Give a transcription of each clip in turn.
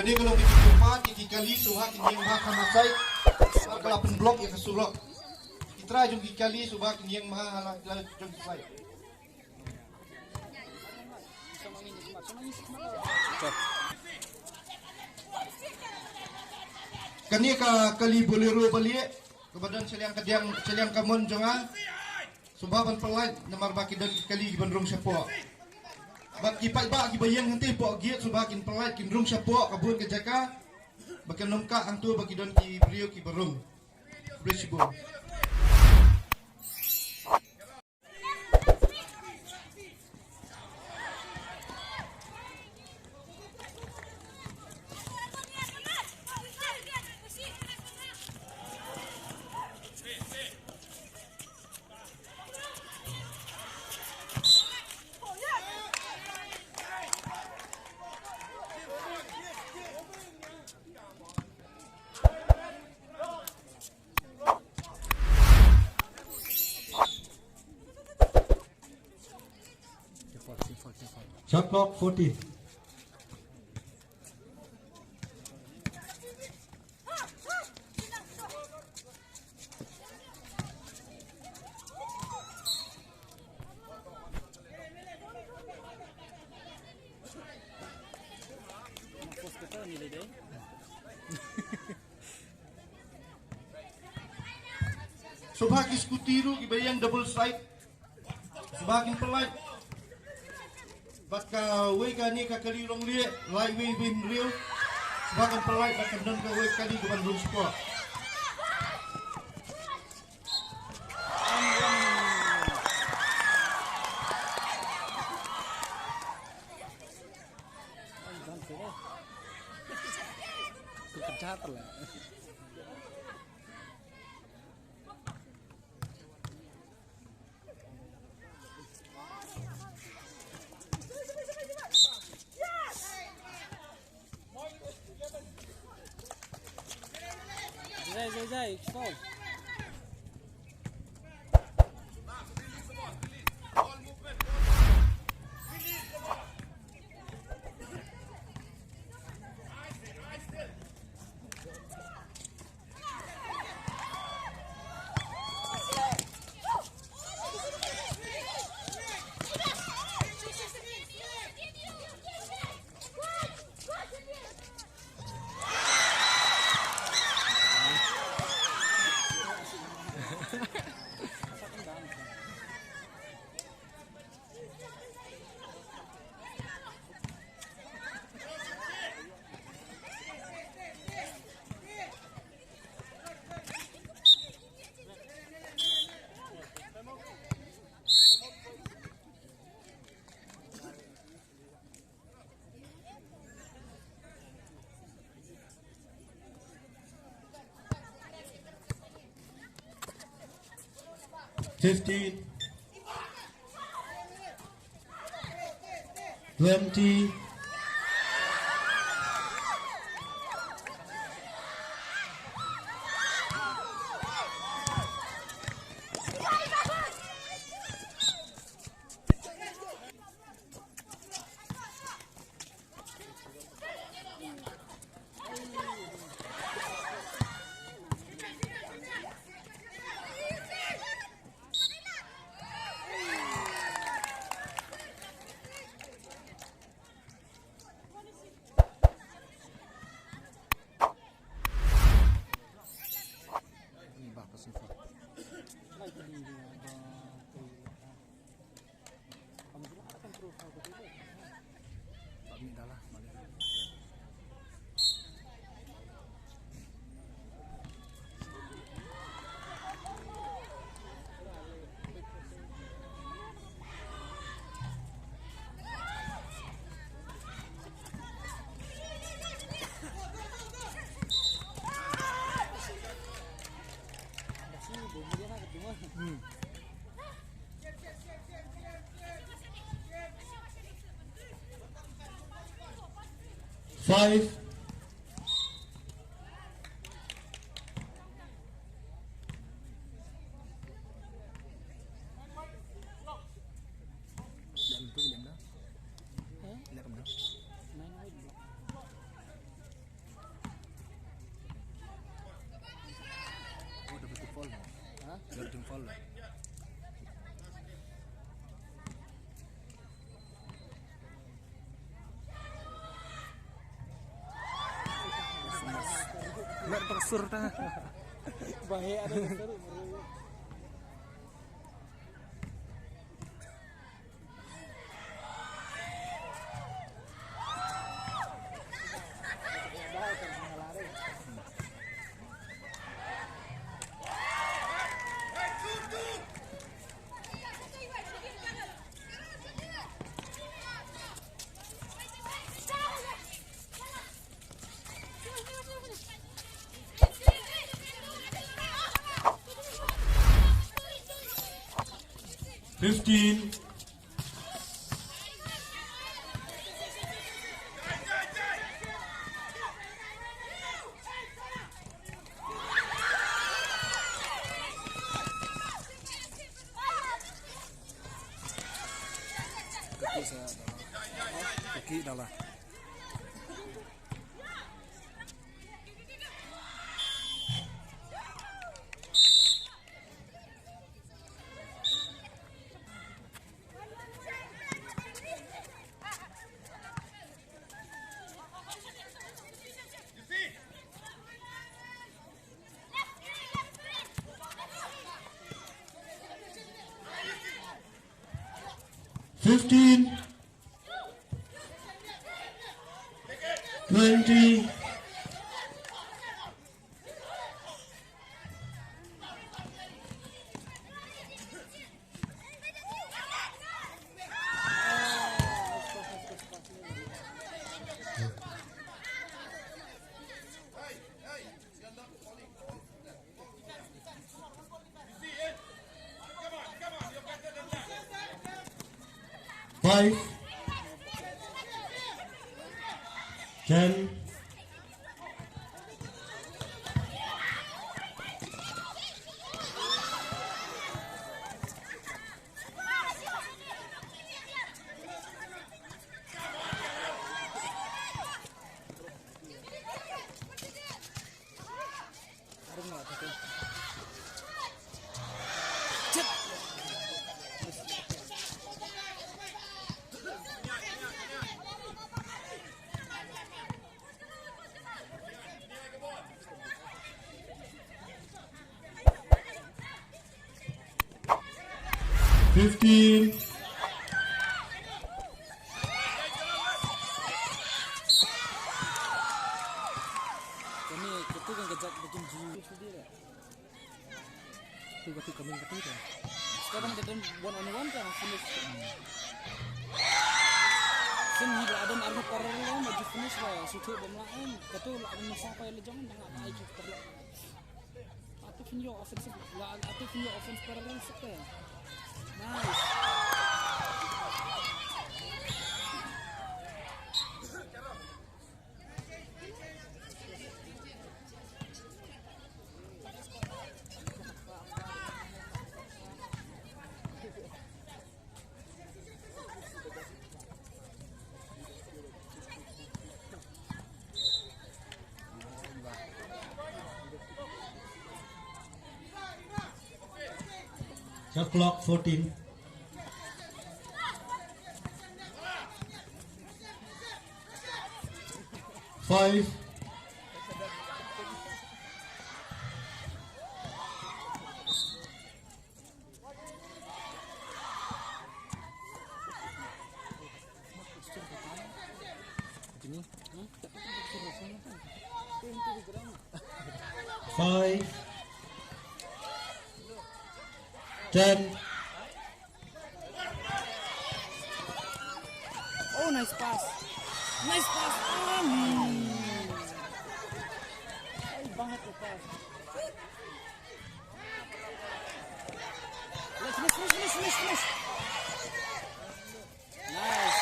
Kani kalau kita kikali suha kini yang maha kamasay kalau penblok ya kesulok. Kita jom kikali suha kini yang maha halah jom kisay. Kani kali bolero balik kebadan seliang kamon jonga. Subaban pelai nomor baki dan kali bandrung siapa. Bagi pai bayang nanti pok giat subakin pelai kindrung siapa kabun ke jaka. Bagi nomka antu bagi don ki brio ki barung. Brisbane. Shot clock 40. Subhaki skutiru kibayang double strike. Subhakin pelai. Baka way kani kakali long liye, lai way bin real. Subhakin pelai baka don ka way kali ke bandung sport. Zai, stop. $15, $20, $5, Jordan Fall. Mek tersur dah. Bahaya ada tersur. 15. Kaki dah lah. Fifteen, 20, five, 10, 15, Kami itu kan kejap bikin jiwa sendiri. Tu berarti kami ketiga. Sekarang kita one on one kan finish. Sen hidup ada arah paralel maju finish lah. Suatu bermain. Betul ada sampai lejong jangan naik kita. Atau finyo offensive lah. Atau finyo offense paralel sekali. Nice. shot clock 14, 5, 5, 10, Oh, nice pass. Nice pass. Ay, banget tu pass. Finish. Nice.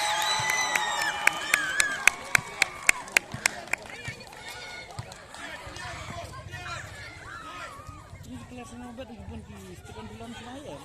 Ini kelas nombor pun di tekan bulan Senayan.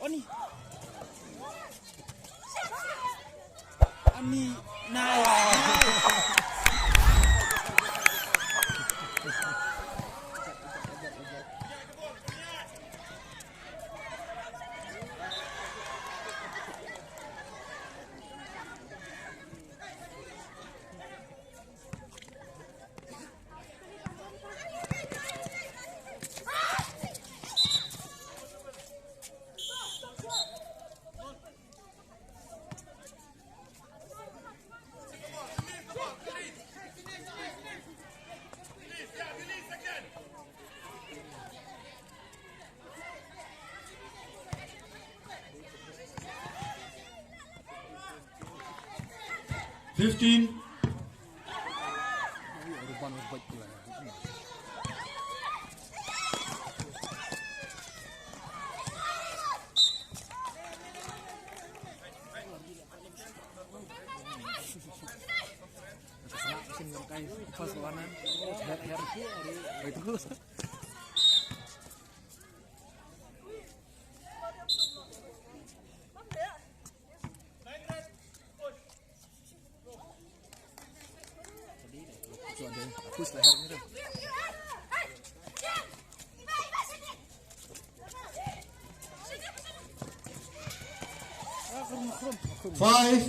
Oh ni. Ani nice. Fifteen. Hapus leher ni tu. Five.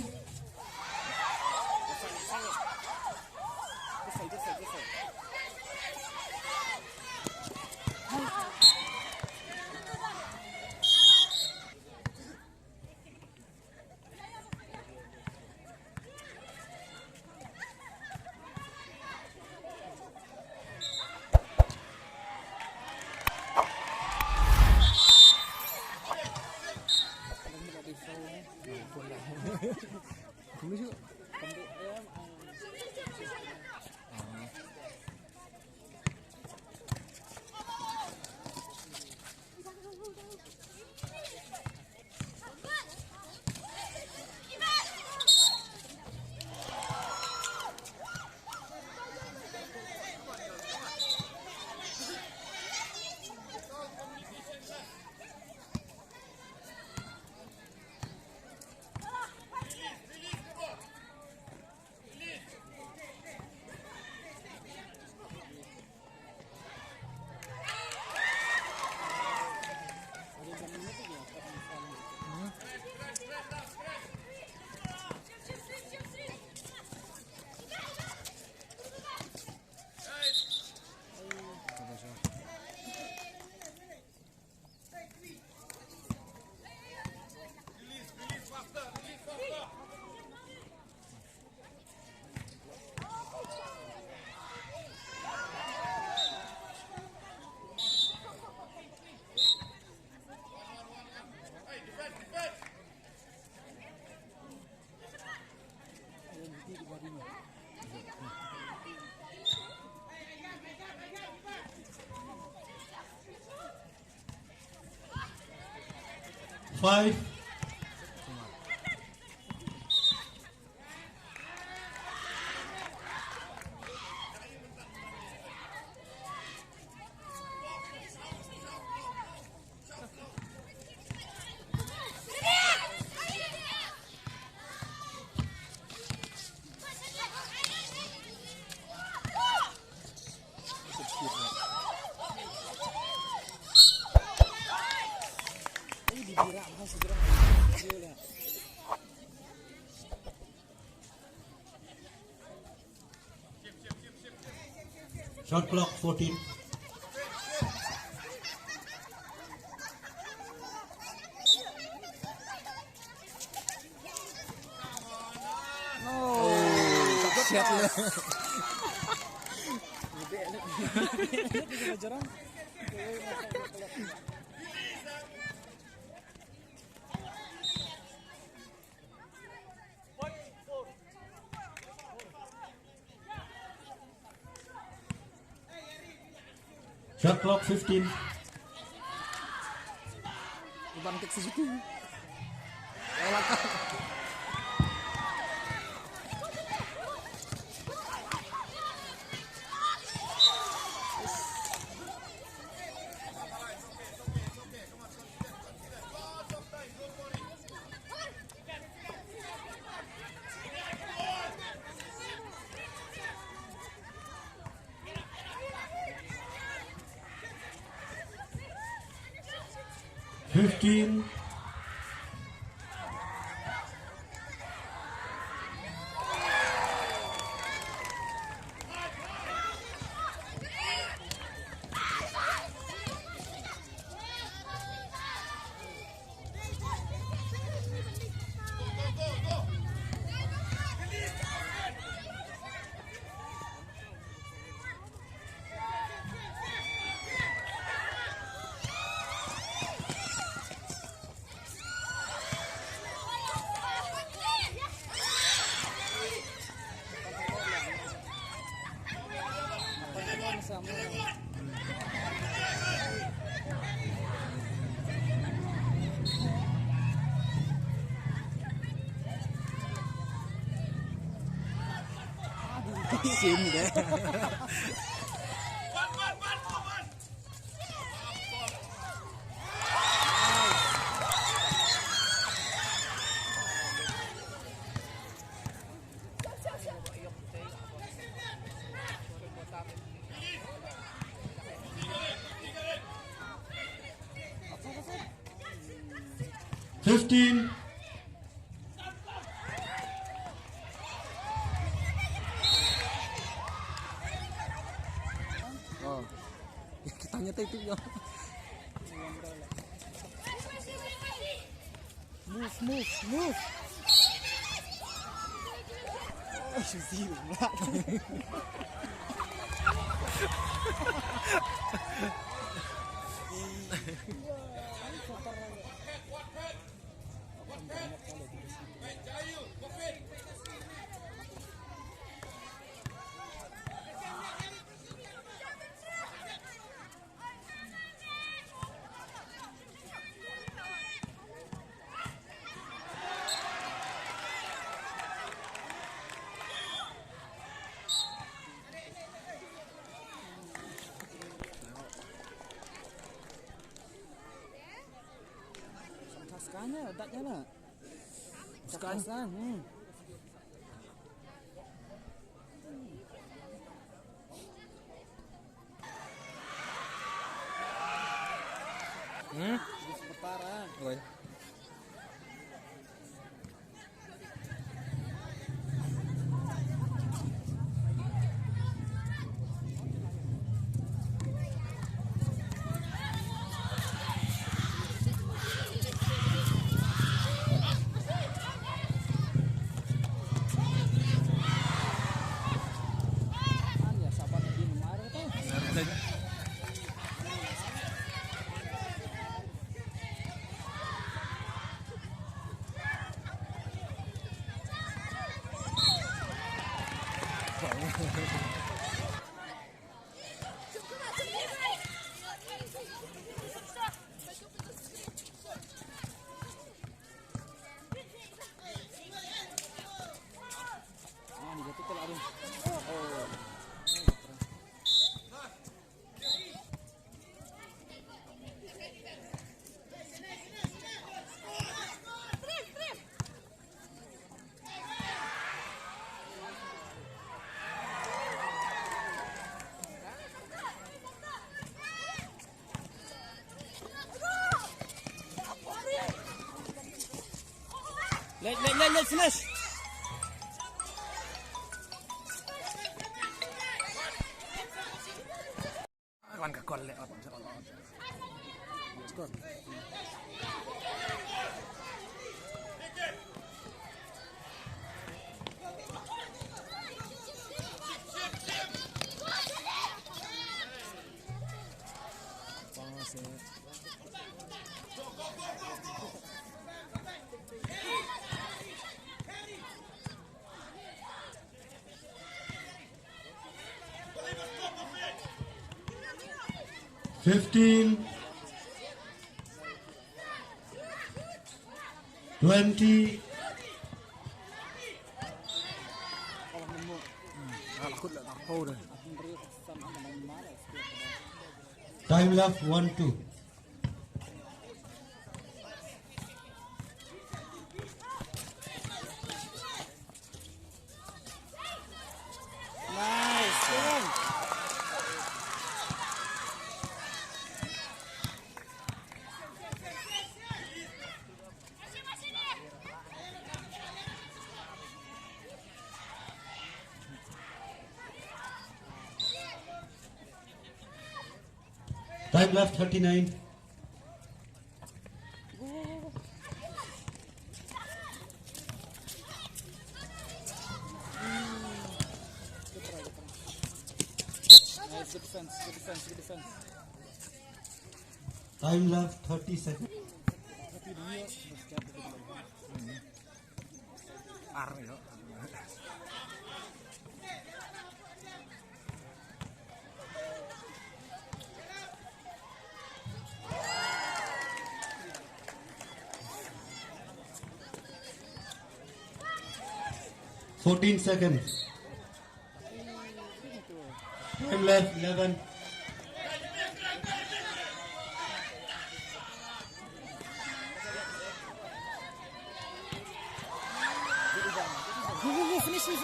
Five. Shot clock 14. Siap lah. Jarang. Shot clock 15. Bangkit sa situ. Wala ka. 15. Sama. ชิมเด้ 15. Oh. Kita tanya itu ya. Move. Oh, zero. Taskannya, otaknya lah. Taskan. Seputaran. Oi. Let finish. Kawan kakon le apa Allah. Skor. Fifteen, 20. Time left 1-2. Time left 39. Nice, good defense, good defense, good defense. Time left 30 seconds. Tapi dia basket Army yo. 14 seconds. Time left 11. Go, finish it.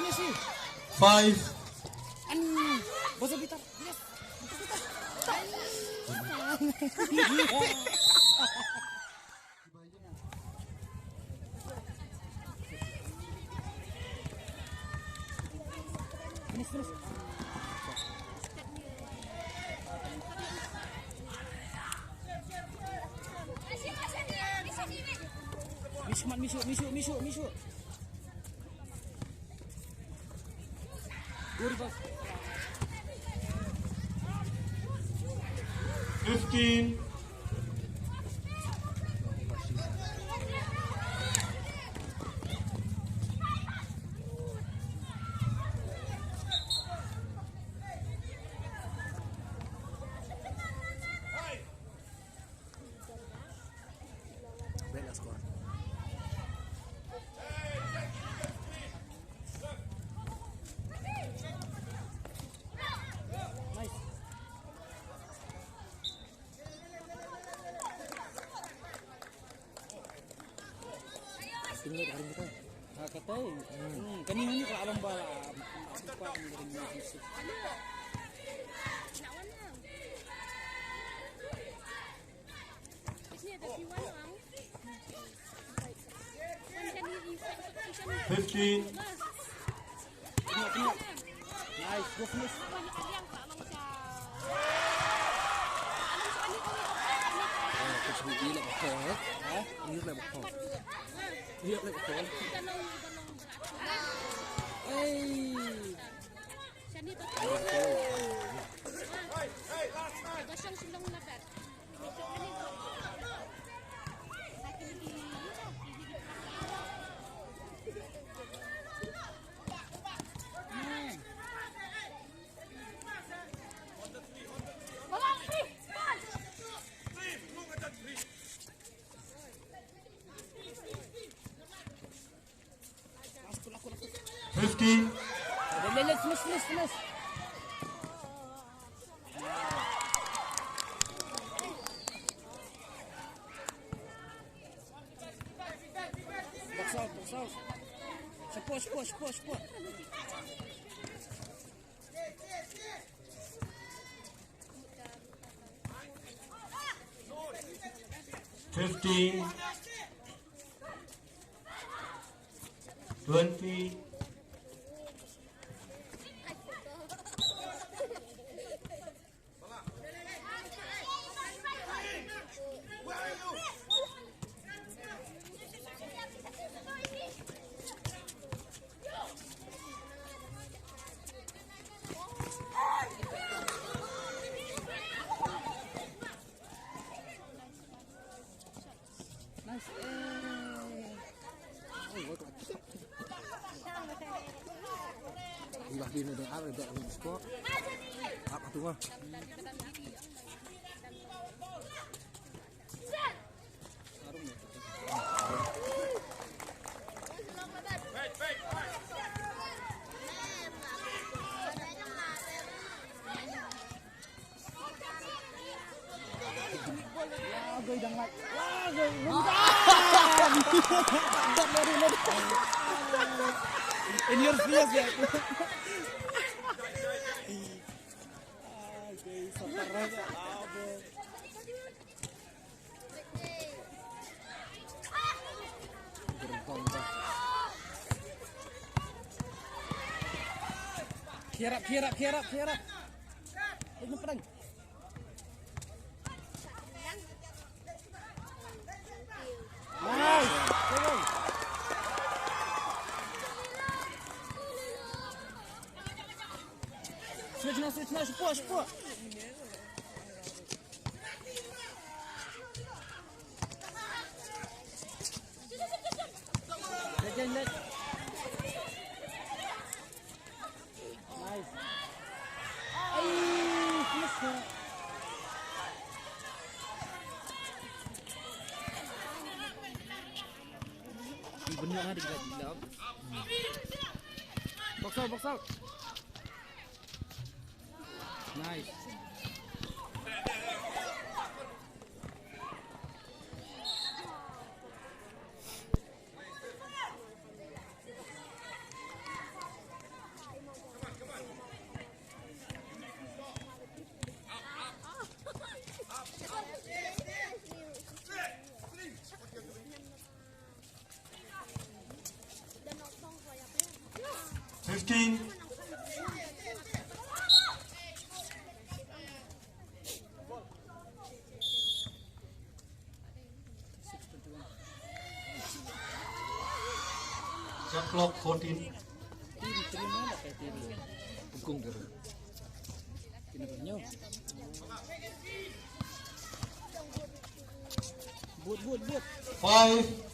5, Buzzer beater, yes. Finish. Mishu. Good pass. 15, Bela skor. Nice. Tinggal garing kita. Katay. Kanina ni kalau alam bala. Apa ni garing ni? Fifteen, Tengok. Nice, go finish. Ini lah bakal. Ini lah bakal. Hey. Laku. 15, Let's finish. Box out. Support. 15, 20, Ulah dia nak ada dalam skor. Apa tu mah? In your face, ya. Clear up. Ini pedang. Nice. Go. Switch now, support. Legend. Nice. Ay, finish. Benar lah dia gila. Box out. Nice. Fifteen. Shot clock 14. Tiri mana kayak tiri. Pukung terus. Kinabanya. Buat. 5.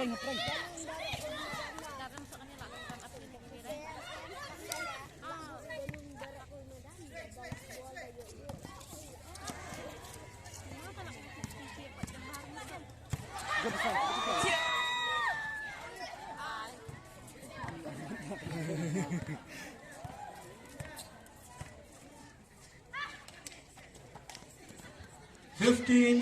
Ngeprank. Fifteen.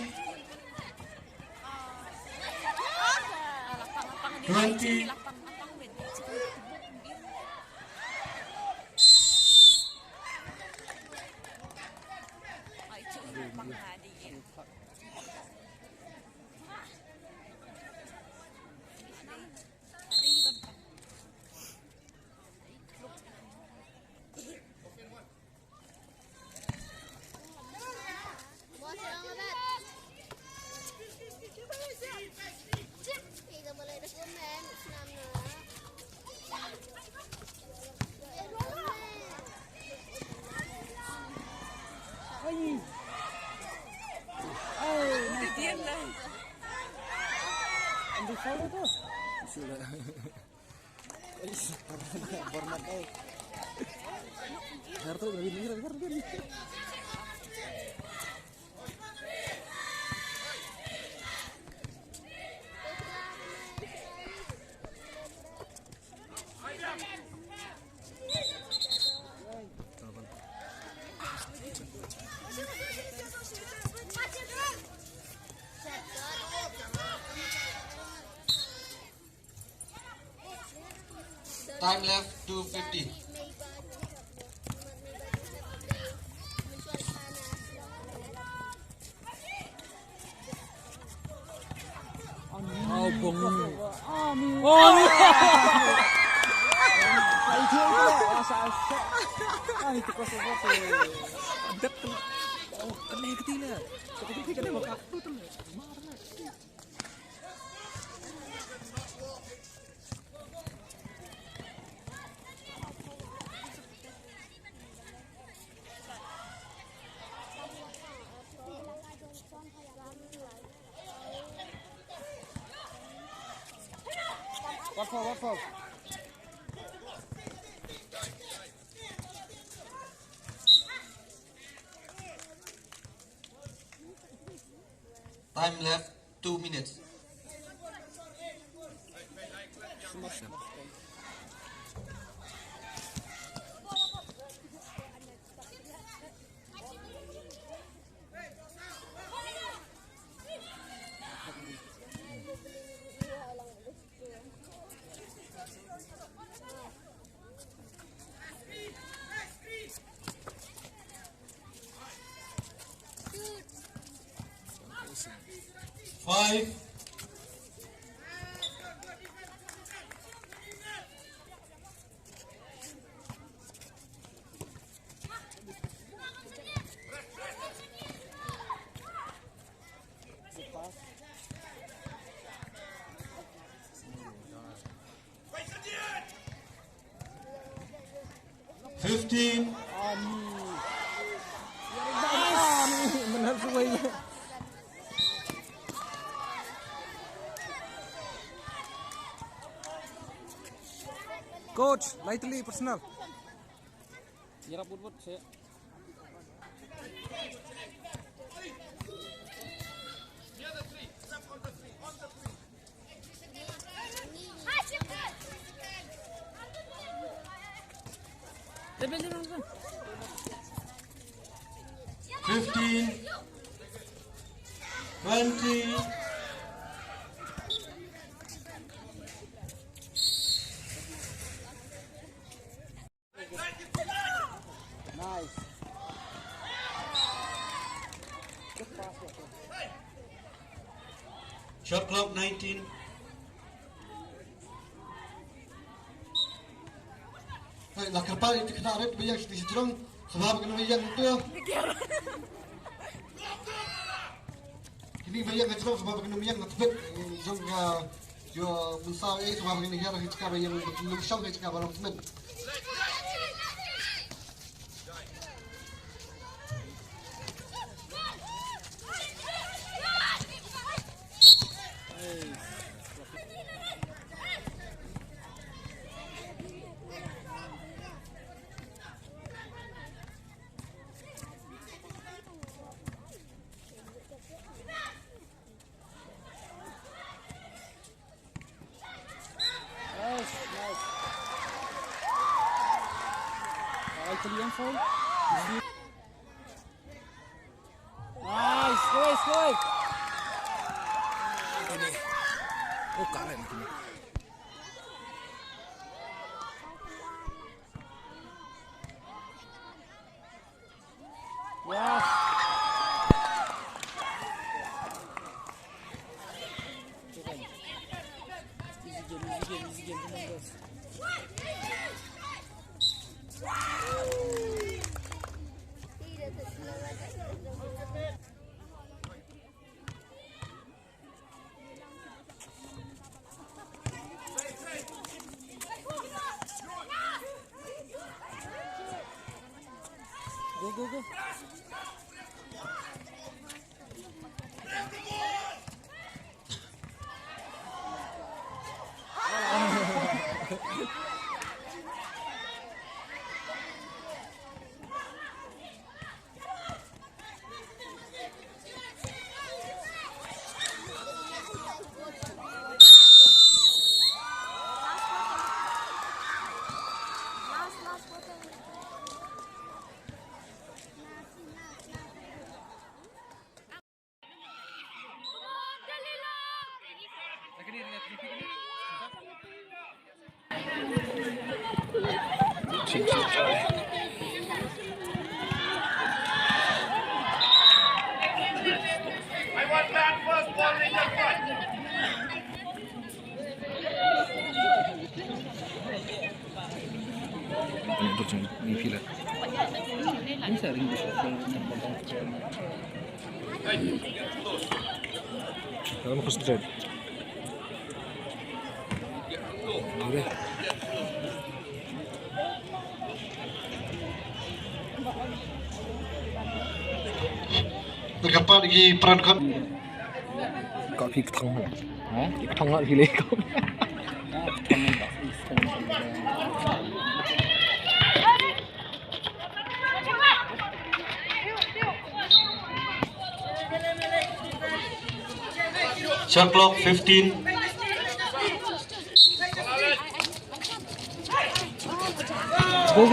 20. Ambil follow tu. Sudah. Format kau. Harus lebih. Time left 250. Oh, bong. Oh, ay dia asa-asa. Itu kosong apa? Adat tu. Oh, kena ketila. Ketika kena makak tu tu. Marah. What for? Time left 2 minutes. Five. 15. Benar semuanya. Coach, lightly personal. Hirap put saya. Lebih 15. 20. Nice. Shot clock 19. Hey, lakar pa itu kita arit bayang di situ sebab kena bayang itu. Ini bayang ke situ sebab kena bayang natbet jong jo musa sebab kena hiar hicka bayang belum syok hicka balam semen. Foul. Nice, go. Oh, karen. Yeah. Easy game, come on guys. Go. I want that first ball in the front. Untuk ni fila. Ini sering disokong. Kalau mau concentrate. Boleh. Terdapat di peran kau. Kau pergi ke tengah. Ke tengah pilih kau. Shot clock 15. Go.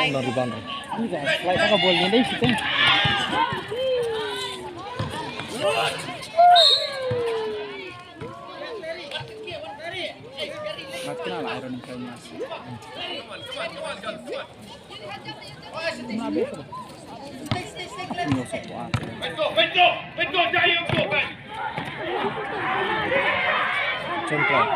Dari bandar. Ini guys, flight ka ball niya dai kita. Mat kenal iron ng kanya. Nabi ko. Ini sa kwa. Let's go, Jai, go, man. Contoh.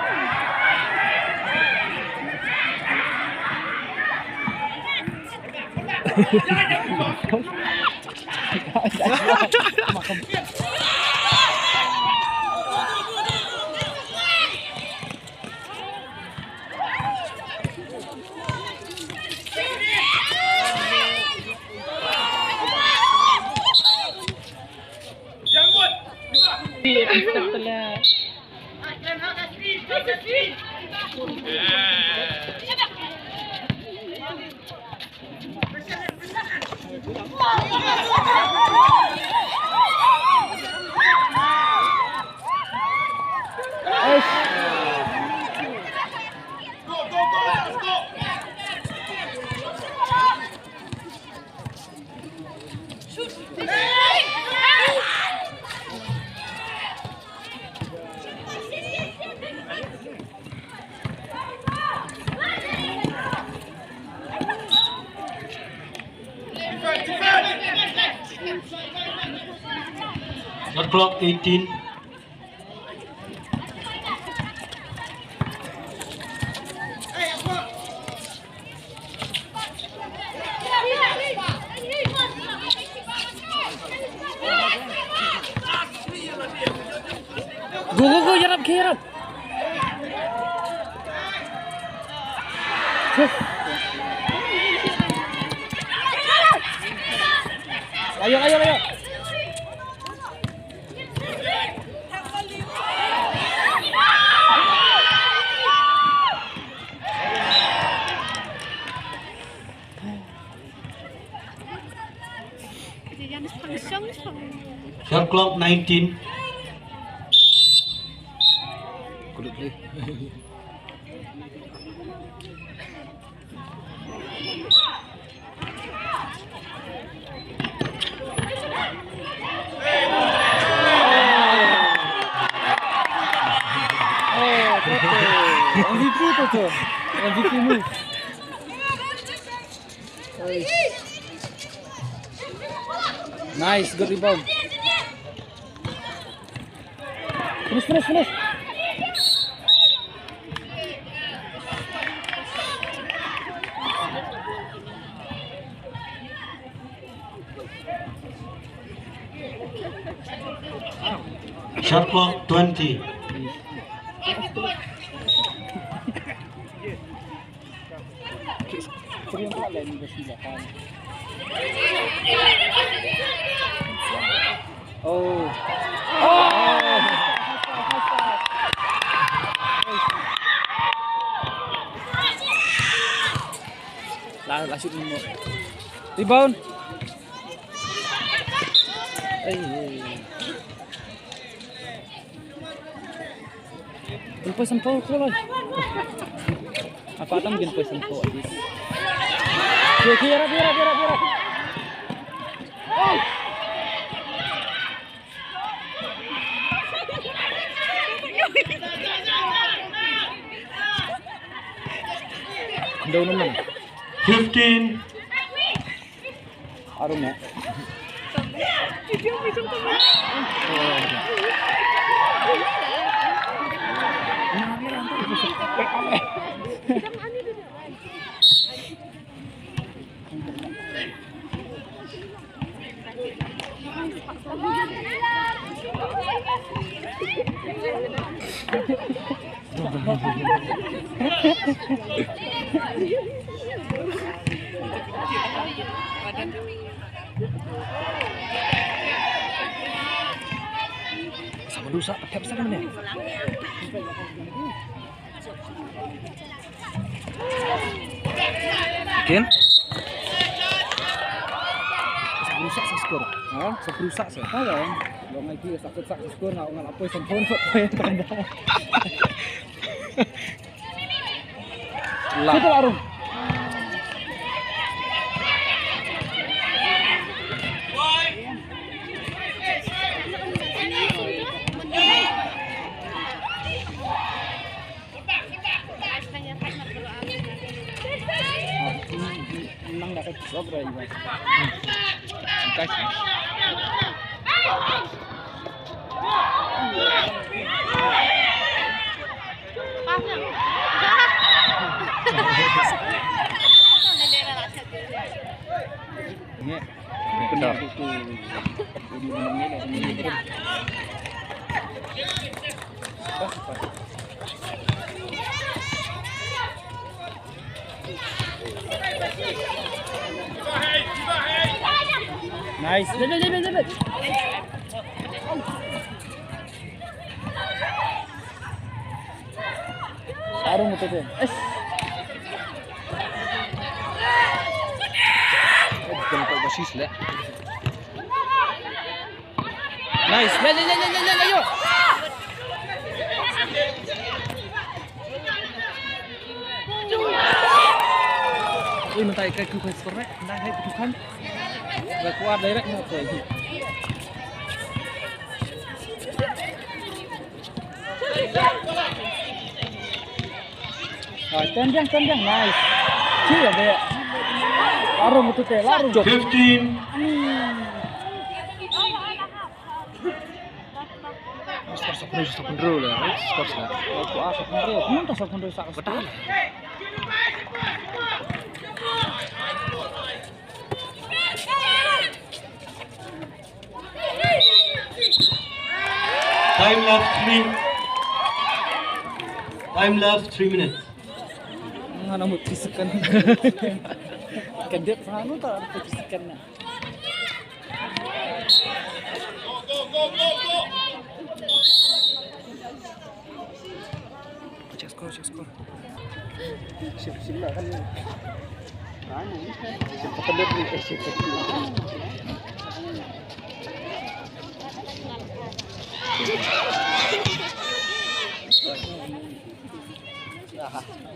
Shot clock 18. Go, yarap, yarap. Ayo. Shot clock 19. Kulit ni. MVP tu. MVP move. Nice, good rebound. Finish. Shot clock 20. Sering pula lain bersila kan. Oh. Lah shoot ni. Rebound. Ginpoy sampo ko lang. Apa tam ginpoy sampo alis. Kira. Daw naman. 15. Arum ya. Sama dosa pakai besar mana? Ken? Rusak sa skor. Ha? Sa rusak sa. Tahu kan? Long lagi sakit sa skor na ngal apoy sa phone foot pa tanda. Lah. Kita arum. Menang dapat berapa ini? Kasih. Ini. Benar. Nice. Dapat. Arung betul tu. Bukan kau basis lah. Nice. Ayo. Ui, mentai kai ku kai skor rek. Mentai hai tu kan. Gak kuat direct nak tu. Tenjang. Nice. Cia dia. Larung betul teh, larung. 15. Skor control lah. Skor lah. Aku asal kontrol. Kamu tak asal kontrol sak. Betul. Time left 3 minutes. Mana mau kisikan. Kendep sana tak ada kisikan na. Cek skor. Sila kan. Siapa kendep ni? Siapa.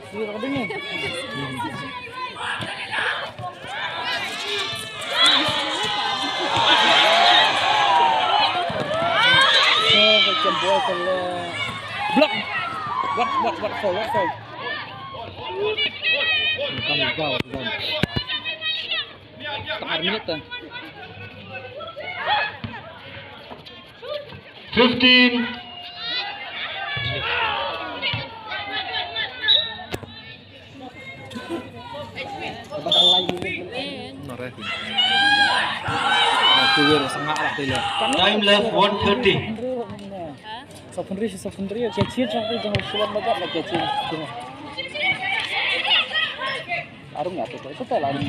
Sila ka din. Block. What foul? Kami gaw. Tak minit tu. 15. Nore. Keluar sangat lah dia. Time left 1:30. Sofundri, kecil sampai jangan sulam banget lah kecil. Arung nggak tuh? Itu tak larung.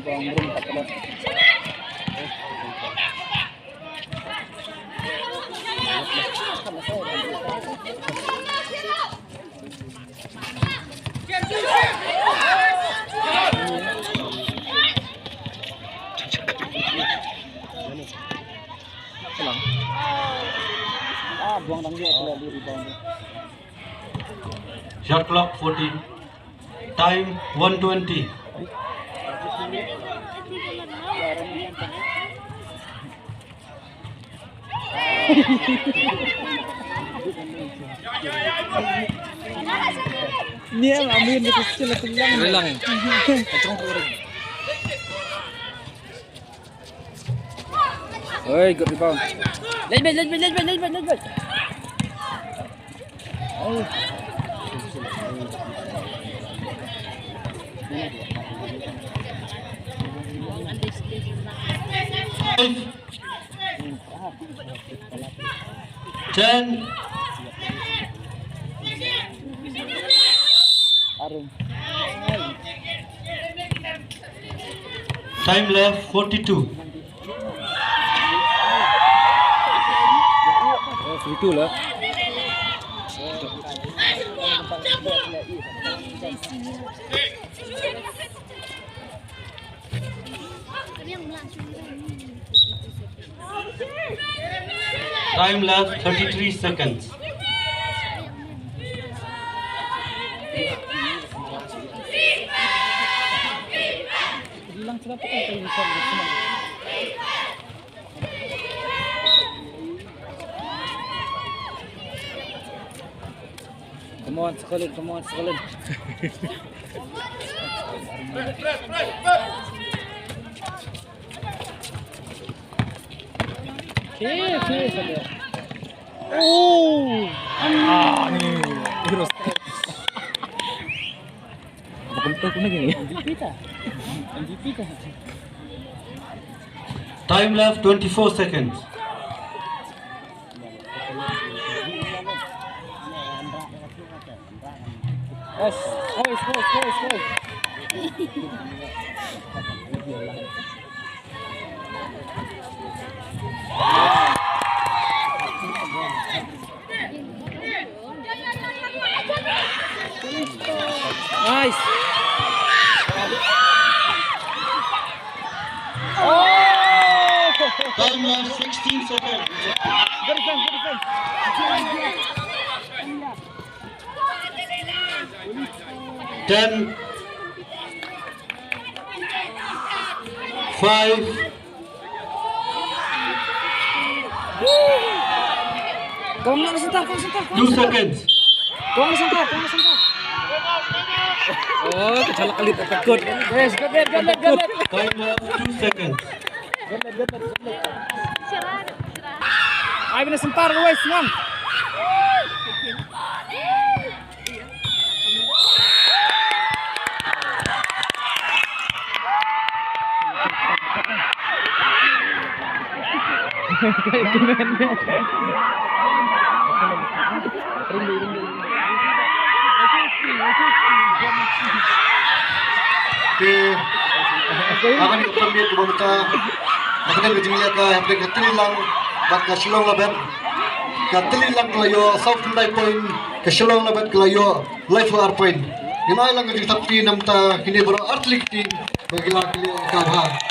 Bang tak ada. Buang tangga kalau di rebound. Shot clock 14. Time 1:20. Ni yang ambil di kecil tulang. Relang. Kacang turun. Oi, good rebound. Let's. Oh. Ten. Arung. Time left 42. Itu lah. Time left 33 seconds. Bilang kenapa kan kayak bisa bersama. Come on, sekalian. Okay, saja. Oh, Ni. Terus. Apa kentuk ni gini? MVP kah? Time left 24 seconds. Nice. Time left 16 seconds. Good defense, good defense. 10, 5, Kau nak sentak, kau sentak. 2 seconds. Kau sentak, kau sentak. Oh, kecolok kali takut. Yes, good net, good net, good net. Time left 2 seconds. Ay, binasempar guys, ngam. Akan ikut ke bangka. Akan berjumpa ke hampir keteli lang, bat ke Shillong labet. Keteli lang kelayo South Kendai Point ke Shillong labet kelayo Life War Point. Ini lang kerja tapi namta kini baru atlet bagi laki kau